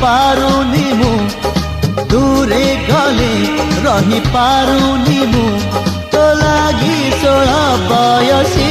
पारुनी मु दूरे गले रही पारुनी मु तो लागी 16 बयसी